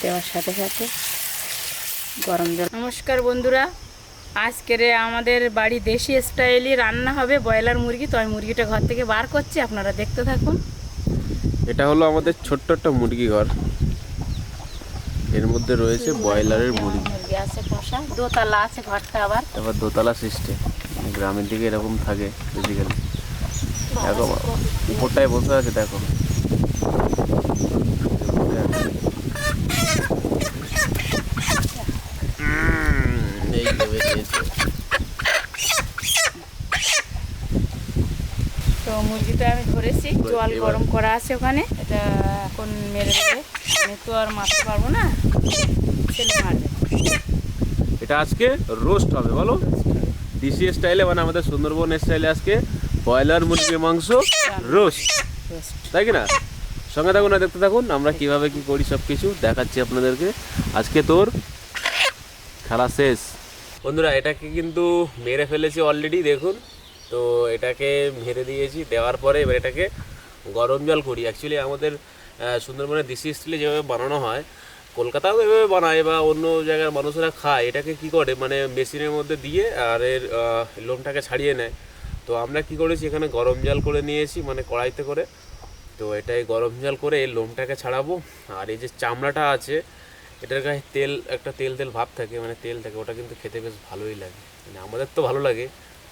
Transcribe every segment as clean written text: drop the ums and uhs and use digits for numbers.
দেওয়ার সাথে সাথে গরম জল। নমস্কার বন্ধুরা, আজকের আমাদের বাড়ি দেশি স্টাইলই রান্না হবে ব্রয়লার মুরগি। তো আমি মুরগিটা ঘর থেকে বার করছি, আপনারা দেখতে থাকুন। এটা হলো আমাদের ছোট্ট একটা মুরগি ঘর। এর মধ্যে রয়েছে ব্রয়লারের মুরগি আছে, পোষা দোতলা আছে ঘরটা, আবার তারপর দোতলা সিস্টেম। গ্রামের দিকে এরকম থাকে বেসিক্যালি। দেখো উপরটায় বসে আছে, দেখো এই তো মুরগিটা আমি ধরেছি, জল গরম করা আছে ওখানে। এটা এখন মেরে দেবে, আমি তো আর মারতে পারবো না, ছেলে মারবে। এটা আজকে রোস্ট হবে, বলো দেশি স্টাইলে, মানে আমাদের সুন্দরবন স্টাইলে আজকে ব্রয়লার মুরগির মাংস রোস্ট, তাই কি না? সঙ্গে থাকুন, দেখতে থাকুন আমরা কিভাবে কি করি, সব কিছু দেখাচ্ছি আপনাদেরকে। আজকে তোর খেলা শেষ বন্ধুরা। এটাকে কিন্তু মেরে ফেলেছি অলরেডি, দেখুন। তো এটাকে মেরে দিয়েছি, দেওয়ার পরে এবার এটাকে গরম জল করি। অ্যাকচুয়ালি আমাদের সুন্দরবনের দেশি স্টাইলে যেভাবে বানানো হয়, কলকাতাও এভাবে বানায় বা অন্য জায়গার মানুষেরা খায়। এটাকে কি করে, মানে মেশিনের মধ্যে দিয়ে আর এর লোমটাকে ছাড়িয়ে নেয়। তো আমরা কি করেছি, এখানে গরম জল করে নিয়েছি, মানে কড়াইতে করে। তো এটাই গরম জল করে এই লোমটাকে ছাড়াবো। আর এই যে চামড়াটা আছে, এটার গায়ে তেল, একটা তেল তেল ভাব থাকে, মানে তেল থাকে, ওটা কিন্তু খেতে বেশ ভালোই লাগে। মানে আমাদের তো ভালো লাগে,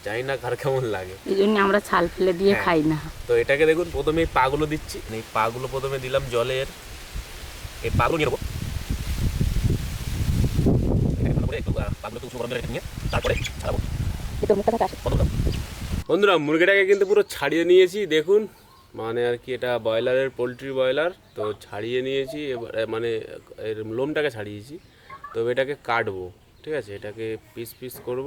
জানি না কার কেমন লাগে, এই জন্য আমরা ছাল ফেলে দিয়ে খাই না। তো এটাকে দেখুন, প্রথমে এই পাগুলো দিচ্ছি। এই পাগুলো প্রথমে দিলাম জলের, এই পাগুলো নিয়ে নেবো। বন্ধুরা মুরগিটাকে কিন্তু পুরো ছাড়িয়ে নিয়েছি, দেখুন। মানে আর কি, এটা ব্রয়লারের, পোলট্রি ব্রয়লার, তো ছাড়িয়ে নিয়েছি। এবার মানে এর লোমটাকে ছাড়িয়েছি। তো এটাকে কাটবো, ঠিক আছে? এটাকে পিস পিস করব,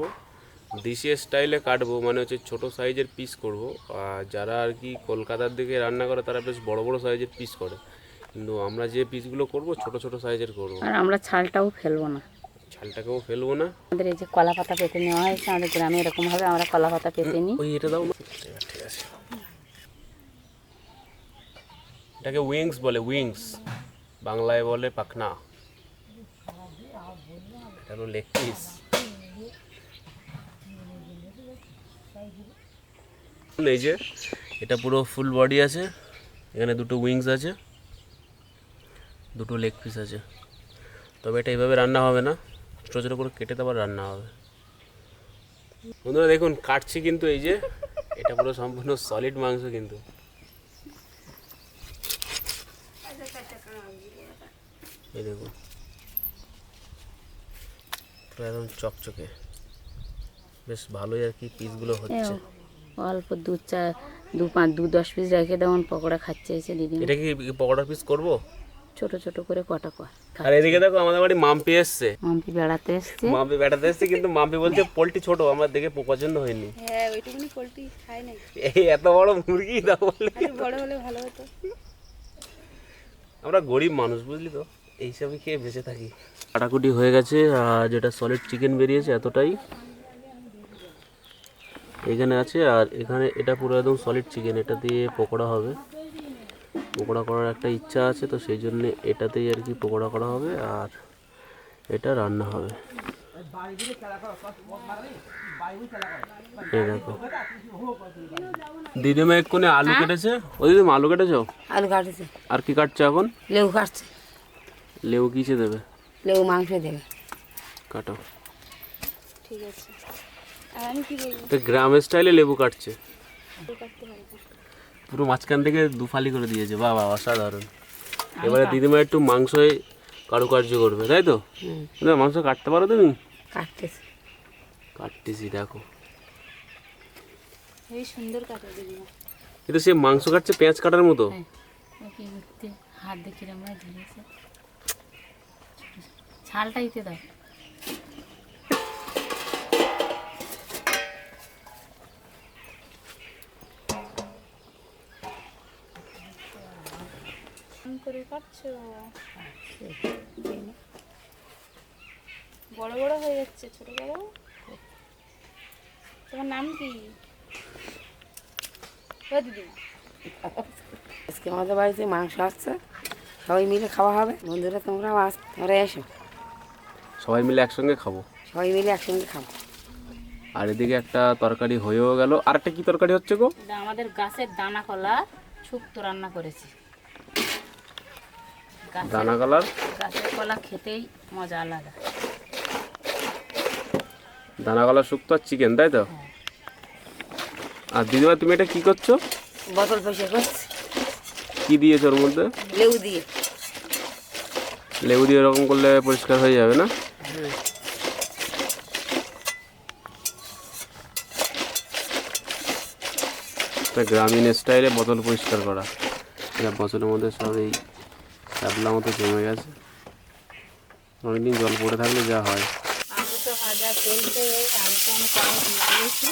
দেশি স্টাইলে কাটবো, মানে হচ্ছে ছোটো সাইজের পিস করব। আর যারা আর কি কলকাতার দিকে রান্না করে তারা বেশ বড় বড় সাইজের পিস করে, কিন্তু আমরা যে পিসগুলো করব ছোট ছোট সাইজের করব। আর আমরা ছালটাও ফেলবো না, ছালটাকেও ফেলবো না। আমাদের এই যে কলা পাতা পেতে নেওয়া হয়েছে, আমাদের গ্রামে এরকম ভাবে আমরা কলা পাতা পেতে নিই। ওই এটা দাও না, ঠিক আছে। এটাকে উইংস বলে, উইংস বাংলায় বলে পাখনা। এটা হলো লেগ পিস। এই যে এটা পুরো ফুল বডি আছে, এখানে দুটো উইংস আছে, দুটো লেগ পিস আছে। তবে এটা এইভাবে রান্না হবে না, ছোটো ছোটো করে কেটে তারপর রান্না হবে। বন্ধুরা দেখুন কাটছি, কিন্তু এই যে এটা পুরো সম্পূর্ণ সলিড মাংস, কিন্তু এই দেখুন পুরো একদম চকচকে, বেশ ভালোই আর কি পিসগুলো হচ্ছে। অল্প দু 10 পিস রেখে দেওয়ান, পকোড়া খাচ্ছে এসে দিদি। এটা কি পকোড়া পিস করব? ছোট ছোট করে কটা কর। আর এদিকে দেখো আমাদের বাড়ি মাম্পি এসছে, মাম্পি বেড়াতে এসছে। মাম্পি বেড়াতে এসছে, কিন্তু মাম্পি বলছে পোলট্রি ছোট, আমার দেখে পছন্দ হয়নি। হ্যাঁ, ওইটুকুনি পোলট্রি খাই না, এই এত বড় মুরগি দাও বলে, বড় হলে ভালো হতো। আমরা গরিব মানুষ, বুঝলি তো, এইসবই খেয়ে বেঁচে থাকি। কাটাকুটি হয়ে গেছে, আর যেটা সলিড চিকেন বেরিয়েছে এতটাই এখানে আছে। আর এখানে এটা পুরো একদম সলিড চিকেন, এটা দিয়ে পকোড়া হবে। পকোড়া করার একটা ইচ্ছা আছে, তো সেই জন্যে এটাতেই আর কি পকোড়া করা হবে, আর এটা রান্না হবে। এই দেখো দিদিমা এক্ষুনি আলু কেটেছে। ওই দিদিমা আলু কেটেছো? আলু কাটছে। আর কি কাটছে এখন? লেবু কাটছে। লেবু কিসে দেবে? লেবু মাংস দেবে। কাটো, ঠিক আছে। আর আমি কি বলবো, তো গ্রামের স্টাইলে লেবু কাটছে, পুরো মাঝখান থেকে দুফালি করে দিয়েছে। বাহ বাহ, অসাধারণ। এবারে দিদিমা একটু মাংসই কারুকার্য করবে, তাই তো? না মাংস কাটতে পারো তুমি? কাটতেছে, কাটতেছি, দেখো এই সুন্দর কাটা দিবি। কিন্তু সে মাংস কাটছে পেঁয়াজ কাটার মতো। হাত দেখি আমরা ধরেছে, ছালটাইতে দাও। করে কাটছো, বড় বড় হয়ে যাচ্ছে, ছোট বড়। তোমার নাম কি? দিদিমা আজকে আমাদের বাড়িতে মাংস আসছে, সবাই মিলে খাওয়া হবে। বন্ধুরা তোমরাও তোমরা এসো, সবাই মিলে একসঙ্গে খাবো। সবাই মিলে একসঙ্গে খাবো। আর এদিকে একটা তরকারি হয়েও গেল। আর একটা কি তরকারি হচ্ছে গো? এটা আমাদের গাছের দানা কলা শুক্তো রান্না করেছি। দানা কলার গাছের কলা খেতেই মজা আলাদা। দানা কলা শুক্তো আর চিকেন, তাই তো? আর দিদিমা তুমি এটা কি করছো? বোতল পয়সা করছি কি দিয়েছো ওর মধ্যে? লেবু দিয়ে। লেবু দিয়ে এরকম করলে পরিষ্কার হয়ে যাবে না? গ্রামীণ স্টাইলে বোতল পরিষ্কার করা। এটা বোতলের মধ্যে সব এই শ্যাবলা মতো জমে গেছে। অনেকদিন জল পড়ে থাকলে যা হয়। আলুটা ভাজা চলতে, আলুটা আমি কড়াই দিয়ে দিয়েছি।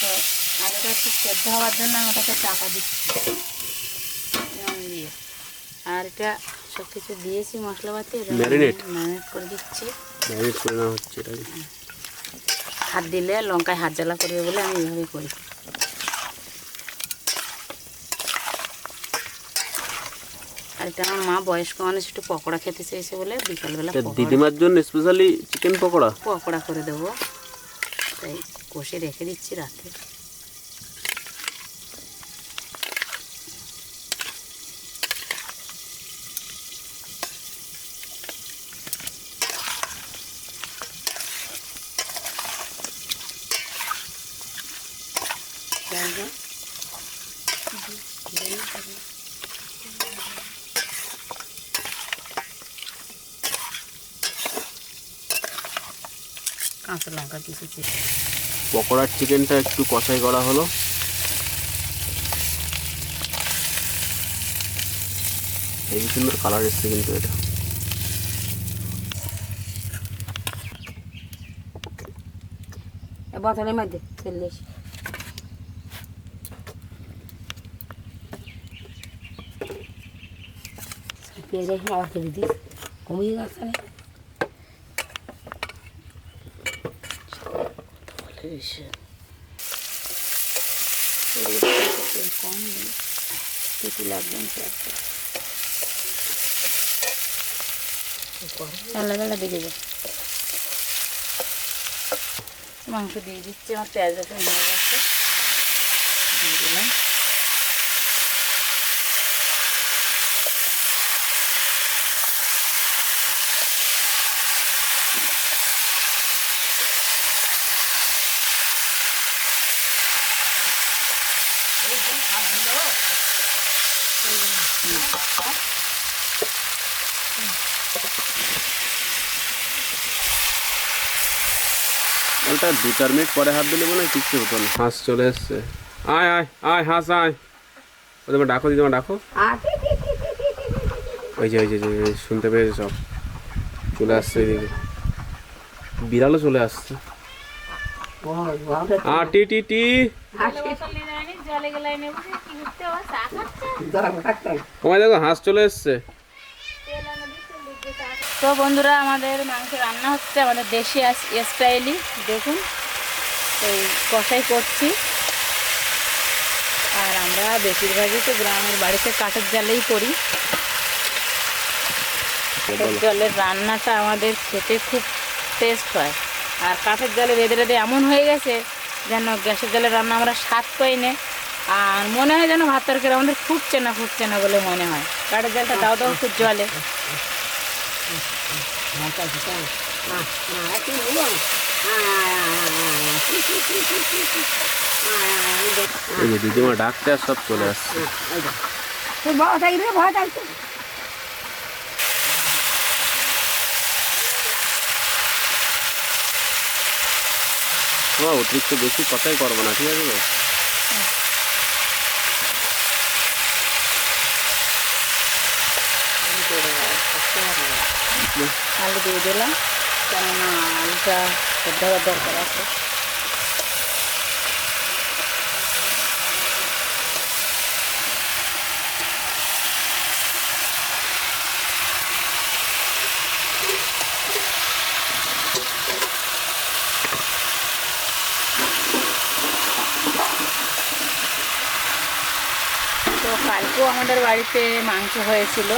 তো আলুটা একটু সেদ্ধ হওয়ার জন্য আমি ওটাকে চাপা দিচ্ছি নুন দিয়ে। আর এটা সব কিছু দিয়েছি মশলাপাতি, Marinate? ম্যারিনেট করে দিচ্ছি। ম্যারিনেট করে নেওয়া হচ্ছে এটাকে। হাত দিলে লঙ্কায় হাত জ্বালা করবে বলে আমি এইভাবে করি। আর এটা আমার মা বয়স্ক মানুষ, একটু পকোড়া খেতে চেয়েছে বলে বিকালবেলা এটা দিদিমার জন্য স্পেশালি চিকেন পকোড়া। পকোড়া করে দেবো, তাই কষে রেখে দিচ্ছি রাতে। কাঁচা লঙ্কা দিয়েছি। পকোড়ার চিকেনটা একটু কষাই করা হলো। এই সুন্দর কালার এসছে কিন্তু এটা। বোতলের মধ্যে চলে এসে পেঁয়াজ এখন আবার ফেলে দিস, কমিয়ে গেছে না। বেলা দিকে যাও, মাংস দিয়ে দিচ্ছি। আমার পেঁয়াজ রসুন হয়ে গেছে, দিয়ে দিলাম। ওটা 2-4 মিনিট পরে হাত দিলে মনে হয় কিচ্ছু হতো না। হাঁস চলে এসছে। আয় আয় আয় হাঁস আয়। ও তোমার ডাকো, দিদিমা ডাকো। ওই যে শুনতে পেয়েছে সব, চলে আসছে এদিকে। বিড়ালও চলে আসছে। টি টি টি। তোমায় দেখো হাঁস চলে এসছে। তো বন্ধুরা, আমাদের মাংস রান্না হচ্ছে আমাদের দেশি স্টাইলই। দেখুন এই কষাই করছি। আর আমরা বেশিরভাগই তো গ্রামের বাড়িতে কাঠের জালেই করি। কাঠের জলের রান্নাটা আমাদের খেতে খুব টেস্ট হয়। আর কাঠের জালে রেঁধে রেঁধে এমন হয়ে গেছে যেন গ্যাসের জালের রান্না আমরা স্বাদ পাই না। আর মনে হয় যেন ভাত তরকারি আমাদের ফুটছে না বলে মনে হয়। কাঠের জালটা দাও দাও খুব জলে। এই যে দিদিমা ডাকতে আর সব চলে আসছে। অতিরিক্ত বেশি কথাই করবো না, ঠিক আছে? আলু দিয়ে দিলাম, কেননা আলুটা সেদ্ধ হওয়ার দরকার আছে। তো তো কালকেও আমাদের বাড়িতে মাংস হয়েছিল,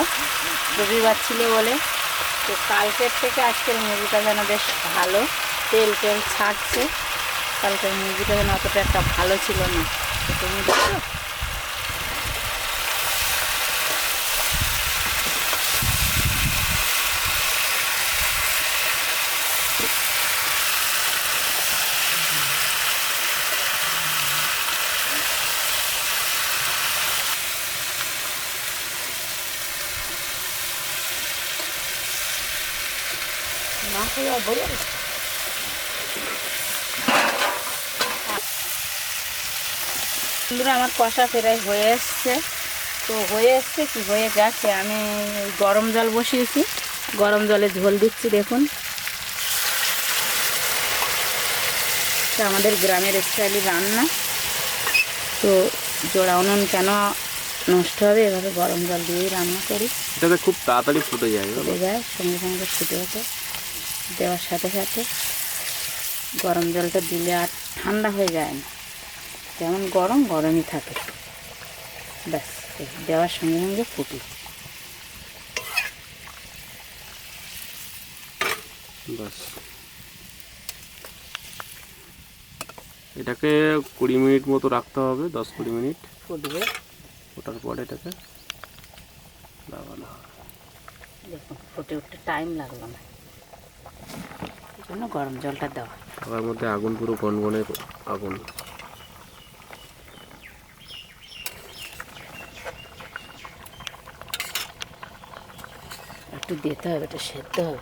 রবিবার ছিল বলে। তো কালকের থেকে আজকের মুরগিটা যেন বেশ ভালো, তেল তেল ছাড়ছে। কালকের মুরগিটা যেন অতটা একটা ভালো ছিল না। তো তুমি দেখো মাংস আর বলে বন্ধুরা, আমার কষা ফ্রাই হয়ে এসছে। তো হয়ে এসছে কি হয়ে গেছে, আমি ওই গরম জল বসিয়েছি, গরম জলে ঝোল দিচ্ছি। দেখুন, এটা আমাদের গ্রামের স্টাইলি রান্না। তো জোড়া উনুন কেন নষ্ট হবে, এভাবে গরম জল দিয়েই রান্না করি। এটাতে খুব তাড়াতাড়ি ফুটে যায়। ফুটে যায়, সঙ্গে সঙ্গে ফুটে ওঠে। দেওয়ার সাথে সাথে গরম জলটা দিলে আর ঠান্ডা হয়ে যায় না, যেমন গরম গরমই থাকে। ব্যাস, দেওয়ার সঙ্গে সঙ্গে ফুটি। বাস, এটাকে 20 মিনিট মতো রাখতে হবে, 10-20 মিনিট ফুটবে। ওটার পরে এটাকে লাগানো হবে। দেখুন, ফুটে উঠতে টাইম লাগলো না, এই জন্য গরম জলটা দেওয়া। তার মধ্যে আগুন পুরো গনগনে আগুন। একটু দিতে হবে, একটু সেদ্ধ হবে।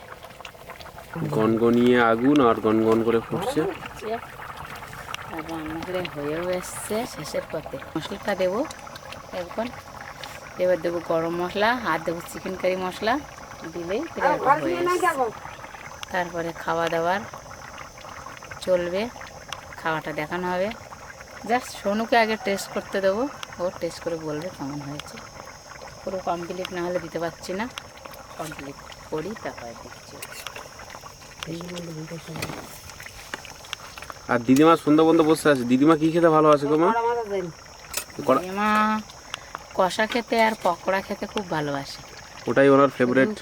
গনগনিয়ে আগুন আর গনগন করে ফুটছে। আর রান্না করে হয়েও এসছে, শেষের পথে। মশলাটা দেবো এখন। এবার দেবো গরম মশলা আর দেবো চিকেন কারি মশলা, দিলেই তারপরে খাওয়া দাওয়ার চলবে, খাওয়াটা দেখানো হবে। জাস্ট সোনুকে আগে টেস্ট করতে দেবো, ও টেস্ট করে বলবে কেমন হয়েছে। পুরো কমপ্লিট না হলে দিতে পারছি না, কমপ্লিট করি তারপরে দেখছি। আর দিদিমা সন্ধ্যা বন্ধ বসে আছে। দিদিমা কি খেতে ভালোবাসে গো মা? মা কষা খেতে আর পকোড়া খেতে খুব ভালোবাসে। ওটাই ওনার ফেভারিট।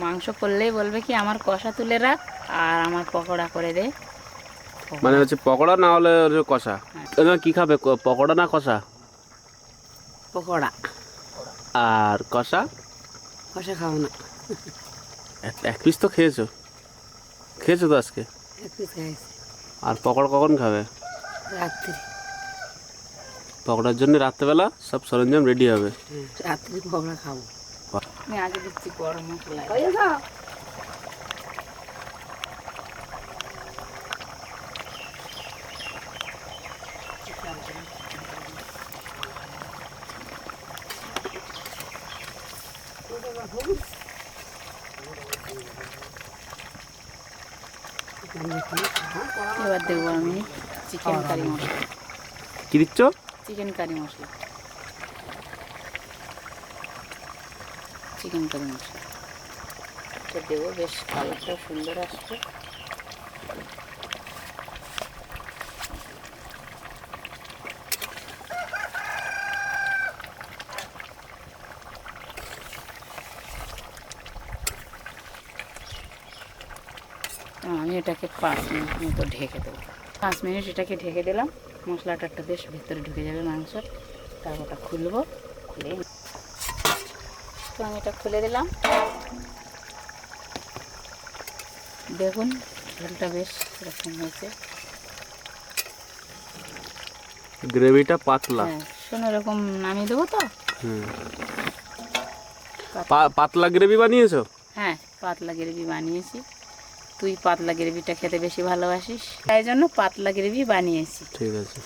মাংস করলেই বলবে কি আমার কষা তুলে রাখ আর আমার পকোড়া করে দে। মানে হচ্ছে পকোড়া না হলে হচ্ছে কষা। কি খাবে, পকোড়া না কষা? পকোড়া। আর কষা? কষা খাবো না, এক পিস তো খেয়েছো তো আজকে। এক পিস খাইছি আর পকোড়া কখন খাবে? রাত্রি। পকোড়ার জন্য রাত্রেবেলা সব সরঞ্জাম রেডি হবে। রাত্রি পকোড়া খাবো। আমি আগে দিচ্ছি গরম মশলা। এবার দেবো আমি চিকেন কারি মশলা। কি দিচ্ছ? চিকেন কারি মশলা, চিকেন কারি মশলা এটা দেবো, বেশ কালারটা সুন্দর আসবে। আমি এটাকে 5 মিনিট মতো ঢেকে দেবো। 5 মিনিট এটাকে ঢেকে দিলাম। মশলাটা একটা বেশ ভেতরে ঢুকে যাবে মাংসর। তারপর ওটা খুলবো, খুলে তো আমি এটা খুলে দিলাম। দেখুন ঝোলটা বেশ এরকম হয়েছে। গ্রেভিটা পাতলা। হ্যাঁ, শোনো এরকম নামিয়ে দেবো তো। পাতলা গ্রেভি বানিয়েছো? হ্যাঁ, পাতলা গ্রেভি বানিয়েছি। তুই পাতলা গ্রেভিটা খেতে বেশি ভালোবাসিস, তাই জন্য পাতলা গ্রেভি বানিয়েছি। ঠিক আছে।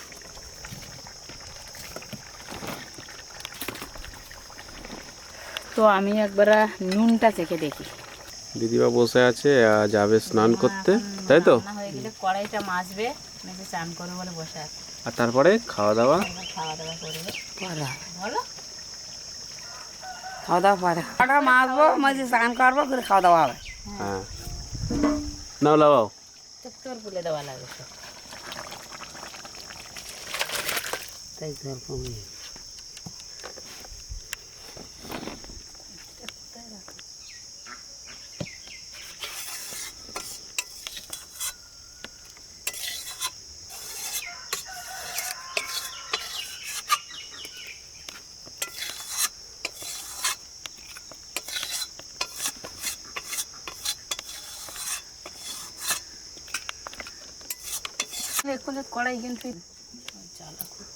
তো আমি একবার নুনটা চেখে দেখি। দিদিমা বসে আছে, যাবে স্নান করতে, তাই তো? রান্না হয়ে গেলে কড়াইটা মাজবে, মেজে চান করে বলে বসে আছে। আর তারপরে খাওয়া দাওয়া। এবার খাওয়া দাওয়া করবে। বলো খাওয়া দাওয়া পরে কটা মাছবো, মাঝে স্নান করবো, করে খাওয়া দাওয়া হবে। হ্যাঁ, নাও লাগাও। তোর বলে দেওয়া লাগে সব। তাই তো এখন কড়াই কিন্তু জ্বালা খুব